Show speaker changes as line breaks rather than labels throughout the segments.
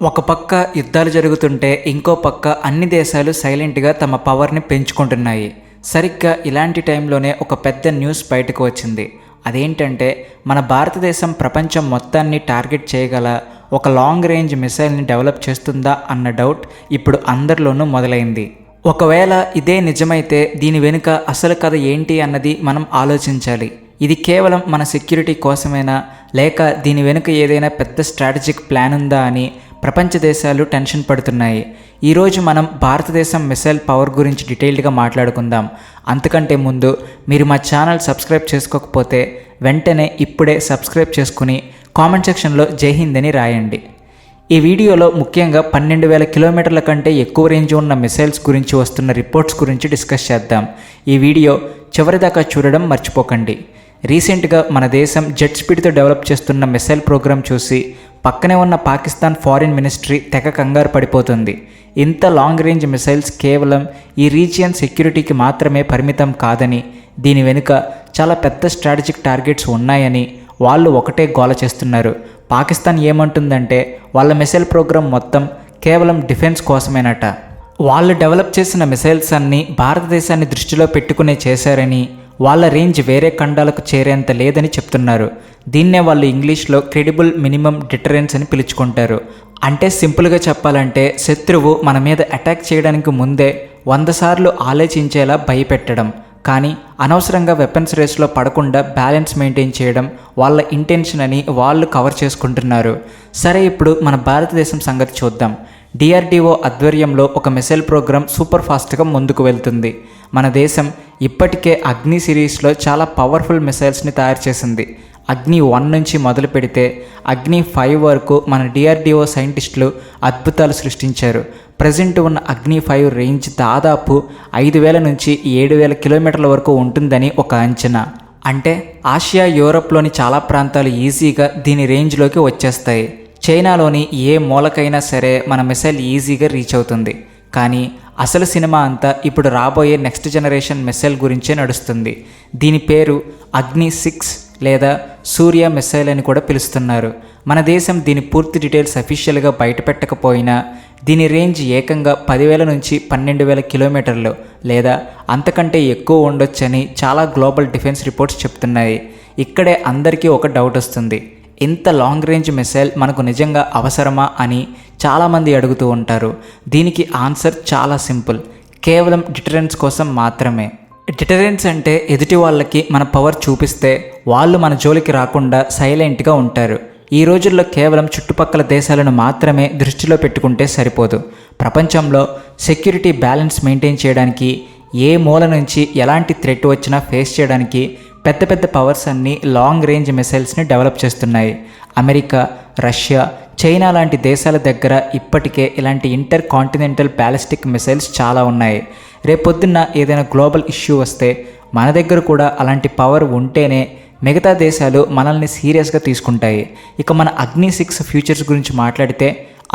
ఒక పక్క యుద్ధాలు జరుగుతుంటే ఇంకో పక్క అన్ని దేశాలు సైలెంట్గా తమ పవర్ని పెంచుకుంటున్నాయి. సరిగ్గా ఇలాంటి టైంలోనే ఒక పెద్ద న్యూస్ బయటకు వచ్చింది. అదేంటంటే మన భారతదేశం ప్రపంచం మొత్తాన్ని టార్గెట్ చేయగల ఒక లాంగ్ రేంజ్ మిసైల్ని డెవలప్ చేస్తుందా అన్న డౌట్ ఇప్పుడు అందరిలోనూ మొదలైంది. ఒకవేళ ఇదే నిజమైతే దీని వెనుక అసలు కథ ఏంటి అన్నది మనం ఆలోచించాలి. ఇది కేవలం మన సెక్యూరిటీ కోసమేనా, లేక దీని వెనుక ఏదైనా పెద్ద స్ట్రాటజిక్ ప్లాన్ ఉందా అని ప్రపంచ దేశాలు టెన్షన్ పడుతున్నాయి. ఈరోజు మనం భారతదేశం మిసైల్ పవర్ గురించి డీటెయిల్డ్గా మాట్లాడుకుందాం. అంతకంటే ముందు మీరు మా ఛానల్ సబ్స్క్రైబ్ చేసుకోకపోతే వెంటనే ఇప్పుడే సబ్స్క్రైబ్ చేసుకుని కామెంట్ సెక్షన్లో జై హింద్ అని రాయండి. ఈ వీడియోలో ముఖ్యంగా 12,000 కిలోమీటర్ల కంటే ఎక్కువ రేంజ్ ఉన్న మిసైల్స్ గురించి వస్తున్న రిపోర్ట్స్ గురించి డిస్కస్ చేద్దాం. ఈ వీడియో చివరిదాకా చూడడం మర్చిపోకండి. రీసెంట్గా మన దేశం జెట్ స్పీడ్తో డెవలప్ చేస్తున్న మిసైల్ ప్రోగ్రాం చూసి పక్కనే ఉన్న పాకిస్తాన్ ఫారిన్ మినిస్ట్రీ తెగ కంగారు పడిపోతుంది. ఇంత లాంగ్ రేంజ్ మిసైల్స్ కేవలం ఈ రీజియన్ సెక్యూరిటీకి మాత్రమే పరిమితం కాదని, దీని వెనుక చాలా పెద్ద స్ట్రాటజిక్ టార్గెట్స్ ఉన్నాయని వాళ్ళు ఒకటే గోల చేస్తున్నారు. పాకిస్తాన్ ఏమంటుందంటే వాళ్ళ మిసైల్ ప్రోగ్రాం మొత్తం కేవలం డిఫెన్స్ కోసమేనట. వాళ్ళు డెవలప్ చేసిన మిసైల్స్ అన్నీ భారతదేశాన్ని దృష్టిలో పెట్టుకునే చేశారని, వాళ్ళ రేంజ్ వేరే ఖండాలకు చేరేంత లేదని చెప్తున్నారు. దీన్నే వాళ్ళు ఇంగ్లీష్లో క్రెడిబుల్ మినిమం డిటరెన్స్ అని పిలుచుకుంటారు. అంటే సింపుల్గా చెప్పాలంటే శత్రువు మన మీద అటాక్ చేయడానికి ముందే 100 సార్లు ఆలోచించేలా భయపెట్టడం. కానీ అనవసరంగా వెపన్స్ రేస్లో పడకుండా బ్యాలెన్స్ మెయింటైన్ చేయడం వాళ్ళ ఇంటెన్షన్ అని వాళ్ళు కవర్ చేసుకుంటున్నారు. సరే, ఇప్పుడు మన భారతదేశం సంగతి చూద్దాం. DRDO ఆధ్వర్యంలో ఒక మిసైల్ ప్రోగ్రాం సూపర్ ఫాస్ట్గా ముందుకు వెళ్తుంది. మన దేశం ఇప్పటికే అగ్ని సిరీస్లో చాలా పవర్ఫుల్ మిసైల్స్ని తయారు చేసింది. అగ్ని 1 నుంచి మొదలు పెడితే అగ్ని 5 వరకు మన DRDO సైంటిస్టులు అద్భుతాలు సృష్టించారు. ప్రజెంట్ ఉన్న అగ్ని 5 రేంజ్ దాదాపు 5,000 నుంచి 7,000 కిలోమీటర్ల వరకు ఉంటుందని ఒక అంచనా. అంటే ఆసియా, యూరోప్లోని చాలా ప్రాంతాలు ఈజీగా దీని రేంజ్లోకి వచ్చేస్తాయి. చైనాలోని ఏ మూలకైనా సరే మన మిసైల్ ఈజీగా రీచ్ అవుతుంది. కానీ అసలు సినిమా అంతా ఇప్పుడు రాబోయే నెక్స్ట్ జనరేషన్ మిసైల్ గురించే నడుస్తుంది. దీని పేరు అగ్ని 6 లేదా సూర్య మిసైల్ అని కూడా పిలుస్తున్నారు. మన దేశం దీని పూర్తి డీటెయిల్స్ అఫీషియల్గా బయటపెట్టకపోయినా దీని రేంజ్ ఏకంగా 10,000 నుంచి 12,000 కిలోమీటర్లు లేదా అంతకంటే ఎక్కువ ఉండొచ్చని చాలా గ్లోబల్ డిఫెన్స్ రిపోర్ట్స్ చెప్తున్నాయి. ఇక్కడే అందరికీ ఒక డౌట్ వస్తుంది. ఇంత లాంగ్ రేంజ్ మిసైల్ మనకు నిజంగా అవసరమా అని చాలామంది అడుగుతూ ఉంటారు. దీనికి ఆన్సర్ చాలా సింపుల్. కేవలం డిటరెన్స్ కోసం మాత్రమే. డిటరెన్స్ అంటే ఎదుటి వాళ్ళకి మన పవర్ చూపిస్తే వాళ్ళు మన జోలికి రాకుండా సైలెంట్గా ఉంటారు. ఈ రోజుల్లో కేవలం చుట్టుపక్కల దేశాలను మాత్రమే దృష్టిలో పెట్టుకుంటే సరిపోదు. ప్రపంచంలో సెక్యూరిటీ బ్యాలెన్స్ మెయింటైన్ చేయడానికి, ఏ మూల నుంచి ఎలాంటి థ్రెట్ వచ్చినా ఫేస్ చేయడానికి పెద్ద పెద్ద పవర్స్ అన్నీ లాంగ్ రేంజ్ మిసైల్స్ని డెవలప్ చేస్తున్నాయి. అమెరికా, రష్యా, చైనా లాంటి దేశాల దగ్గర ఇప్పటికే ఇలాంటి ఇంటర్ కాంటినెంటల్ బ్యాలిస్టిక్ మిసైల్స్ చాలా ఉన్నాయి. రేపొద్దున్న ఏదైనా గ్లోబల్ ఇష్యూ వస్తే మన దగ్గర కూడా అలాంటి పవర్ ఉంటేనే మిగతా దేశాలు మనల్ని సీరియస్గా తీసుకుంటాయి. ఇక మన అగ్ని 6 ఫ్యూచర్స్ గురించి మాట్లాడితే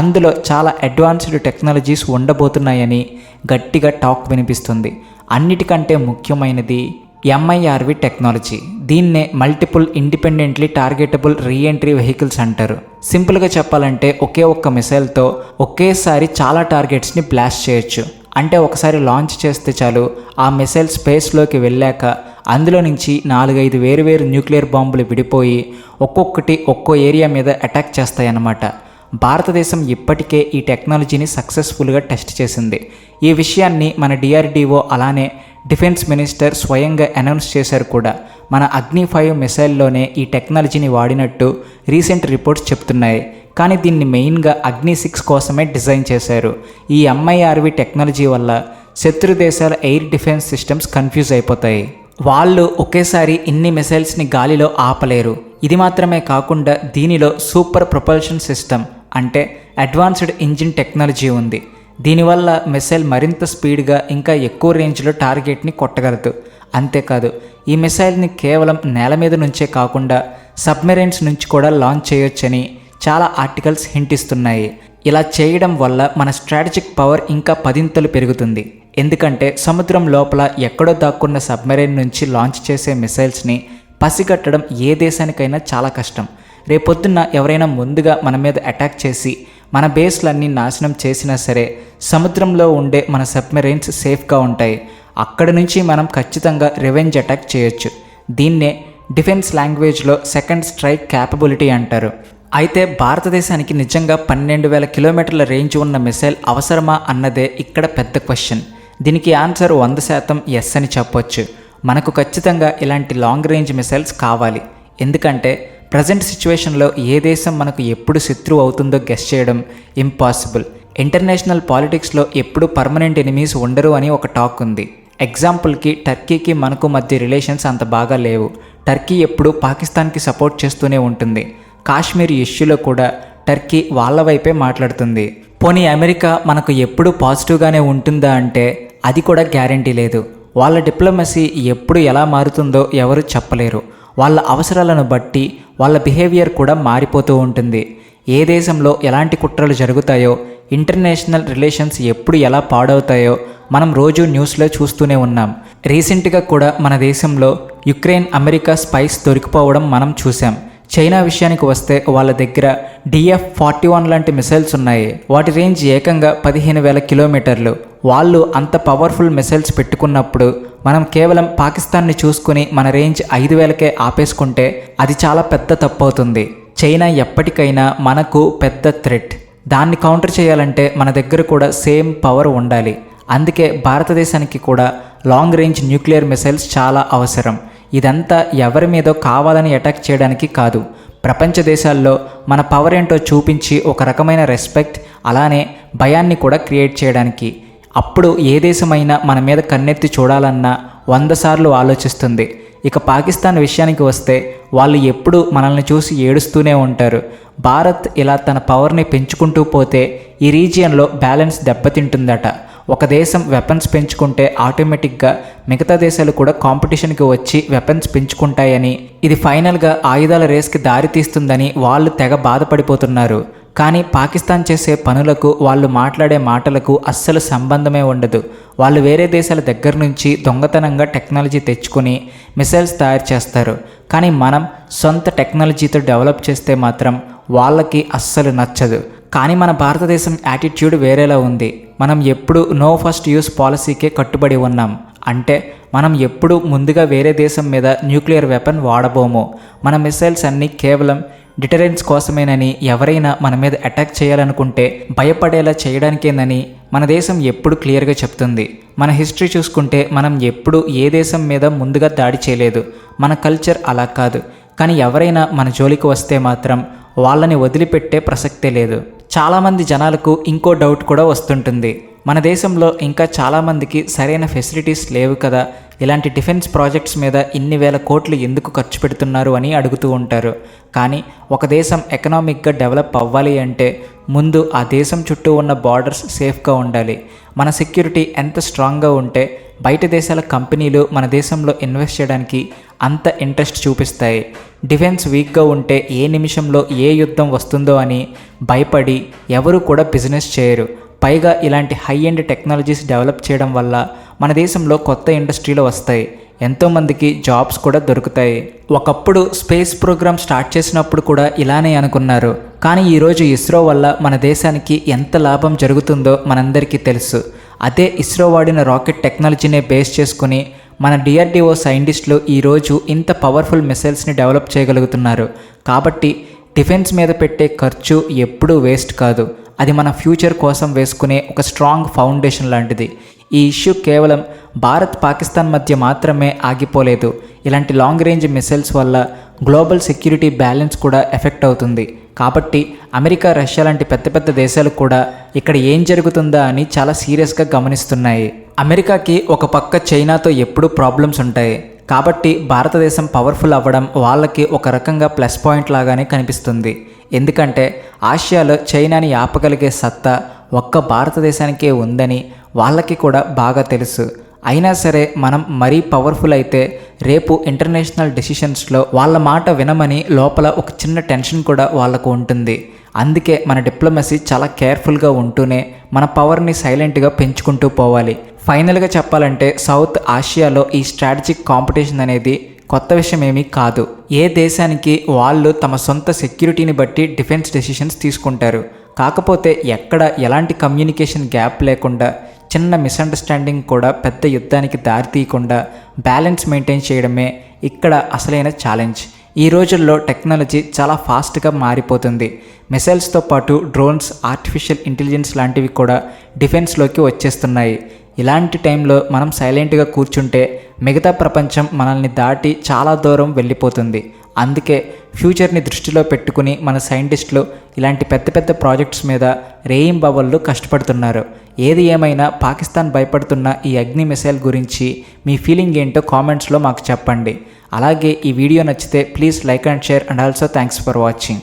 అందులో చాలా అడ్వాన్స్డ్ టెక్నాలజీస్ ఉండబోతున్నాయని గట్టిగా టాక్ వినిపిస్తుంది. అన్నిటికంటే ముఖ్యమైనది MIRV టెక్నాలజీ. దీన్నే multiple independently targetable reentry vehicles అంటారు. సింపుల్గా చెప్పాలంటే ఒకే ఒక్క మిసైల్తో ఒకేసారి చాలా టార్గెట్స్ని బ్లాస్ట్ చేయొచ్చు. అంటే ఒకసారి లాంచ్ చేస్తే చాలు, ఆ మిసైల్ స్పేస్లోకి వెళ్ళాక అందులో నుంచి 4-5 వేరువేరు న్యూక్లియర్ బాంబులు విడిపోయి ఒక్కొక్కటి ఒక్కో ఏరియా మీద అటాక్ చేస్తాయన్నమాట. భారతదేశం ఇప్పటికే ఈ టెక్నాలజీని సక్సెస్ఫుల్గా టెస్ట్ చేసింది. ఈ విషయాన్ని మన DRDO అలానే డిఫెన్స్ మినిస్టర్ స్వయంగా అనౌన్స్ చేశారు కూడా. మన అగ్ని 5 మిసైల్లోనే ఈ టెక్నాలజీని వాడినట్టు రీసెంట్ రిపోర్ట్స్ చెప్తున్నాయి. కానీ దీన్ని మెయిన్గా అగ్ని 6 కోసమే డిజైన్ చేశారు. ఈ MIRV టెక్నాలజీ వల్ల శత్రు దేశాల ఎయిర్ డిఫెన్స్ సిస్టమ్స్ కన్ఫ్యూజ్ అయిపోతాయి. వాళ్ళు ఒకేసారి ఇన్ని మిసైల్స్ని గాలిలో ఆపలేరు. ఇది మాత్రమే కాకుండా దీనిలో సూపర్ ప్రొపల్షన్ సిస్టమ్ అంటే అడ్వాన్స్డ్ ఇంజిన్ టెక్నాలజీ ఉంది. దీనివల్ల మిసైల్ మరింత స్పీడ్గా ఇంకా ఎక్కువ రేంజ్లో టార్గెట్ని కొట్టగలదు. అంతేకాదు, ఈ మిసైల్ని కేవలం నేల మీద నుంచే కాకుండా సబ్మెరైన్స్ నుంచి కూడా లాంచ్ చేయొచ్చని చాలా ఆర్టికల్స్ హింట్ ఇస్తున్నాయి. ఇలా చేయడం వల్ల మన స్ట్రాటజిక్ పవర్ ఇంకా 10 పెరుగుతుంది. ఎందుకంటే సముద్రం లోపల ఎక్కడో దాక్కున్న సబ్మెరైన్ నుంచి లాంచ్ చేసే మిసైల్స్ని పసిగట్టడం ఏ దేశానికైనా చాలా కష్టం. రేపొద్దున్న ఎవరైనా ముందుగా మన మీద అటాక్ చేసి మన బేస్లన్నీ నాశనం చేసినా సరే సముద్రంలో ఉండే మన సబ్మెరైన్స్ సేఫ్గా ఉంటాయి. అక్కడి నుంచి మనం ఖచ్చితంగా రివెంజ్ అటాక్ చేయొచ్చు. దీన్నే డిఫెన్స్ లాంగ్వేజ్లో సెకండ్ స్ట్రైక్ క్యాపబిలిటీ అంటారు. అయితే భారతదేశానికి నిజంగా 12,000 కిలోమీటర్ల రేంజ్ ఉన్న మిసైల్ అవసరమా అన్నదే ఇక్కడ పెద్ద క్వశ్చన్. దీనికి ఆన్సర్ 100% ఎస్ అని చెప్పొచ్చు. మనకు ఖచ్చితంగా ఇలాంటి లాంగ్ రేంజ్ మిసైల్స్ కావాలి. ఎందుకంటే ప్రజెంట్ సిచ్యువేషన్లో ఏ దేశం మనకు ఎప్పుడు శత్రువు అవుతుందో గెస్ చేయడం ఇంపాసిబుల్. ఇంటర్నేషనల్ పాలిటిక్స్లో ఎప్పుడు పర్మనెంట్ ఎనిమీస్ ఉండరు అని ఒక టాక్ ఉంది. ఎగ్జాంపుల్కి టర్కీకి మనకు మధ్య రిలేషన్స్ అంత బాగా లేవు. టర్కీ ఎప్పుడు పాకిస్తాన్కి సపోర్ట్ చేస్తూనే ఉంటుంది. కాశ్మీర్ ఇష్యూలో కూడా టర్కీ వాళ్ళ వైపే మాట్లాడుతుంది. పోనీ అమెరికా మనకు ఎప్పుడు పాజిటివ్గానే ఉంటుందా అంటే అది కూడా గ్యారంటీ లేదు. వాళ్ళ డిప్లొమసీ ఎప్పుడు ఎలా మారుతుందో ఎవరు చెప్పలేరు. వాళ్ళ అవసరాలను బట్టి వాళ్ళ బిహేవియర్ కూడా మారిపోతూ ఉంటుంది. ఏ దేశంలో ఎలాంటి కుట్రలు జరుగుతాయో, ఇంటర్నేషనల్ రిలేషన్స్ ఎప్పుడు ఎలా పాడవుతాయో మనం రోజు న్యూస్లో చూస్తూనే ఉన్నాం. రీసెంట్గా కూడా మన దేశంలో యుక్రెయిన్ అమెరికా స్పైస్ దొరికిపోవడం మనం చూసాం. చైనా విషయానికి వస్తే వాళ్ళ దగ్గర DF-41 లాంటి మిసైల్స్ ఉన్నాయి. వాటి రేంజ్ ఏకంగా 15,000 కిలోమీటర్లు. వాళ్ళు అంత పవర్ఫుల్ మిసైల్స్ పెట్టుకున్నప్పుడు మనం కేవలం పాకిస్తాన్ని చూసుకుని మన రేంజ్ 5,000కే ఆపేసుకుంటే అది చాలా పెద్ద తప్పు అవుతుంది. చైనా ఎప్పటికైనా మనకు పెద్ద థ్రెట్. దాన్ని కౌంటర్ చేయాలంటే మన దగ్గర కూడా సేమ్ పవర్ ఉండాలి. అందుకే భారతదేశానికి కూడా లాంగ్ రేంజ్ న్యూక్లియర్ మిసైల్స్ చాలా అవసరం. ఇదంతా ఎవరి మీదో కావాలని అటాక్ చేయడానికి కాదు, ప్రపంచ దేశాల్లో మన పవర్ ఏంటో చూపించి ఒక రకమైన రెస్పెక్ట్, అలానే భయాన్ని కూడా క్రియేట్ చేయడానికి. అప్పుడు ఏ దేశమైనా మన మీద కన్నెత్తి చూడాలన్నా 100 సార్లు ఆలోచిస్తుంది. ఇక పాకిస్తాన్ విషయానికి వస్తే వాళ్ళు ఎప్పుడూ మనల్ని చూసి ఏడుస్తూనే ఉంటారు. భారత్ ఇలా తన పవర్ని పెంచుకుంటూ పోతే ఈ రీజియన్లో బ్యాలెన్స్ దెబ్బతింటుందట. ఒక దేశం వెపన్స్ పెంచుకుంటే ఆటోమేటిక్గా మిగతా దేశాలు కూడా కాంపిటీషన్కి వచ్చి వెపన్స్ పెంచుకుంటాయని, ఇది ఫైనల్గా ఆయుధాల రేస్కి దారి తీస్తుందని వాళ్ళు తెగ బాధపడిపోతున్నారు. కానీ పాకిస్తాన్ చేసే పనులకు, వాళ్ళు మాట్లాడే మాటలకు అస్సలు సంబంధమే ఉండదు. వాళ్ళు వేరే దేశాల దగ్గర నుంచి దొంగతనంగా టెక్నాలజీ తెచ్చుకొని మిసైల్స్ తయారు చేస్తారు. కానీ మనం సొంత టెక్నాలజీతో డెవలప్ చేస్తే మాత్రం వాళ్ళకి అస్సలు నచ్చదు. కానీ మన భారతదేశం యాటిట్యూడ్ వేరేలా ఉంది. మనం ఎప్పుడు నో ఫస్ట్ యూస్ పాలసీకే కట్టుబడి ఉన్నాం. అంటే మనం ఎప్పుడు ముందుగా వేరే దేశం మీద న్యూక్లియర్ వెపన్ వాడబోము. మన మిసైల్స్ అన్నీ కేవలం డిటరెన్స్ కోసమేనని, ఎవరైనా మన మీద అటాక్ చేయాలనుకుంటే భయపడేలా చేయడానికేనని మన దేశం ఎప్పుడు క్లియర్గా చెప్తుంది. మన హిస్టరీ చూసుకుంటే మనం ఎప్పుడు ఏ దేశం మీద ముందుగా దాడి చేయలేదు. మన కల్చర్ అలా కాదు. కానీ ఎవరైనా మన జోలికి వస్తే మాత్రం వాళ్ళని వదిలిపెట్టే ప్రసక్తే లేదు. చాలామంది జనాలకు ఇంకో డౌట్ కూడా వస్తుంటుంది. మన దేశంలో ఇంకా చాలామందికి సరైన ఫెసిలిటీస్ లేవు కదా, ఇలాంటి డిఫెన్స్ ప్రాజెక్ట్స్ మీద ఇన్ని వేల కోట్లు ఎందుకు ఖర్చు పెడుతున్నారు అని అడుగుతూ ఉంటారు. కానీ ఒక దేశం ఎకనామిక్గా డెవలప్ అవ్వాలి అంటే ముందు ఆ దేశం చుట్టూ ఉన్న బార్డర్స్ సేఫ్గా ఉండాలి. మన సెక్యూరిటీ ఎంత స్ట్రాంగ్గా ఉంటే బయట దేశాల కంపెనీలు మన దేశంలో ఇన్వెస్ట్ చేయడానికి అంత ఇంట్రెస్ట్ చూపిస్తాయి. డిఫెన్స్ వీక్గా ఉంటే ఏ నిమిషంలో ఏ యుద్ధం వస్తుందో అని భయపడి ఎవరు కూడా బిజినెస్ చేయరు. పైగా ఇలాంటి హై ఎండ్ టెక్నాలజీస్ డెవలప్ చేయడం వల్ల మన దేశంలో కొత్త ఇండస్ట్రీలు వస్తాయి. ఎంతోమందికి జాబ్స్ కూడా దొరుకుతాయి. ఒకప్పుడు స్పేస్ ప్రోగ్రామ్ స్టార్ట్ చేసినప్పుడు కూడా ఇలానే అనుకున్నారు. కానీ ఈరోజు ఇస్రో వల్ల మన దేశానికి ఎంత లాభం జరుగుతుందో మనందరికీ తెలుసు. అదే ఇస్రో వాడిన రాకెట్ టెక్నాలజీనే బేస్ చేసుకుని మన DRDO సైంటిస్టులు ఈరోజు ఇంత పవర్ఫుల్ మిసైల్స్ని డెవలప్ చేయగలుగుతున్నారు. కాబట్టి డిఫెన్స్ మీద పెట్టే ఖర్చు ఎప్పుడూ వేస్ట్ కాదు. అది మన ఫ్యూచర్ కోసం వేసుకునే ఒక స్ట్రాంగ్ ఫౌండేషన్ లాంటిది. ఈ ఇష్యూ కేవలం భారత్ పాకిస్తాన్ మధ్య మాత్రమే ఆగిపోలేదు. ఇలాంటి లాంగ్ రేంజ్ మిసైల్స్ వల్ల గ్లోబల్ సెక్యూరిటీ బ్యాలెన్స్ కూడా ఎఫెక్ట్ అవుతుంది. కాబట్టి అమెరికా, రష్యా లాంటి పెద్ద పెద్ద దేశాలు కూడా ఇక్కడ ఏం జరుగుతుందా అని చాలా సీరియస్గా గమనిస్తున్నాయి. అమెరికాకి ఒక పక్క చైనాతో ఎప్పుడూ ప్రాబ్లమ్స్ ఉంటాయి. కాబట్టి భారతదేశం పవర్ఫుల్ అవ్వడం వాళ్ళకి ఒక రకంగా ప్లస్ పాయింట్ లాగానే కనిపిస్తుంది. ఎందుకంటే ఆసియాలో చైనాని ఆపగలిగే సత్తా ఒక్క భారతదేశానికే ఉందని వాళ్ళకి కూడా బాగా తెలుసు. అయినా సరే మనం మరీ పవర్ఫుల్ అయితే రేపు ఇంటర్నేషనల్ డెసిషన్స్లో వాళ్ళ మాట వినమని లోపల ఒక చిన్న టెన్షన్ కూడా వాళ్ళకు ఉంటుంది. అందుకే మన డిప్లొమసీ చాలా కేర్ఫుల్గా ఉంటూనే మన పవర్ని సైలెంట్గా పెంచుకుంటూ పోవాలి. ఫైనల్గా చెప్పాలంటే సౌత్ ఆసియాలో ఈ స్ట్రాటజిక్ కాంపిటీషన్ అనేది కొత్త విషయం ఏమీ కాదు. ఏ దేశానికి వాళ్ళు తమ సొంత సెక్యూరిటీని బట్టి డిఫెన్స్ డెసిషన్స్ తీసుకుంటారు. కాకపోతే ఎక్కడ ఎలాంటి కమ్యూనికేషన్ గ్యాప్ లేకుండా చిన్న మిస్అండర్స్టాండింగ్ కూడా పెద్ద యుద్ధానికి దారితీయకుండా బ్యాలెన్స్ మెయింటైన్ చేయడమే ఇక్కడ అసలైన ఛాలెంజ్. ఈ రోజుల్లో టెక్నాలజీ చాలా ఫాస్ట్గా మారిపోతుంది. మిసైల్స్తో పాటు డ్రోన్స్, ఆర్టిఫిషియల్ ఇంటెలిజెన్స్ లాంటివి కూడా డిఫెన్స్లోకి వచ్చేస్తున్నాయి. ఇలాంటి టైంలో మనం సైలెంట్గా కూర్చుంటే మిగతా ప్రపంచం మనల్ని దాటి చాలా దూరం వెళ్ళిపోతుంది. అందుకే ఫ్యూచర్ని దృష్టిలో పెట్టుకుని మన సైంటిస్టులు ఇలాంటి పెద్ద పెద్ద ప్రాజెక్ట్స్ మీద రేయింబవళ్ళు కష్టపడుతున్నారు. ఏది ఏమైనా పాకిస్తాన్ భయపడుతున్న ఈ అగ్ని మిసైల్ గురించి మీ ఫీలింగ్ ఏంటో కామెంట్స్లో మాకు చెప్పండి. అలాగే ఈ వీడియో నచ్చితే please like and share and also thanks for watching.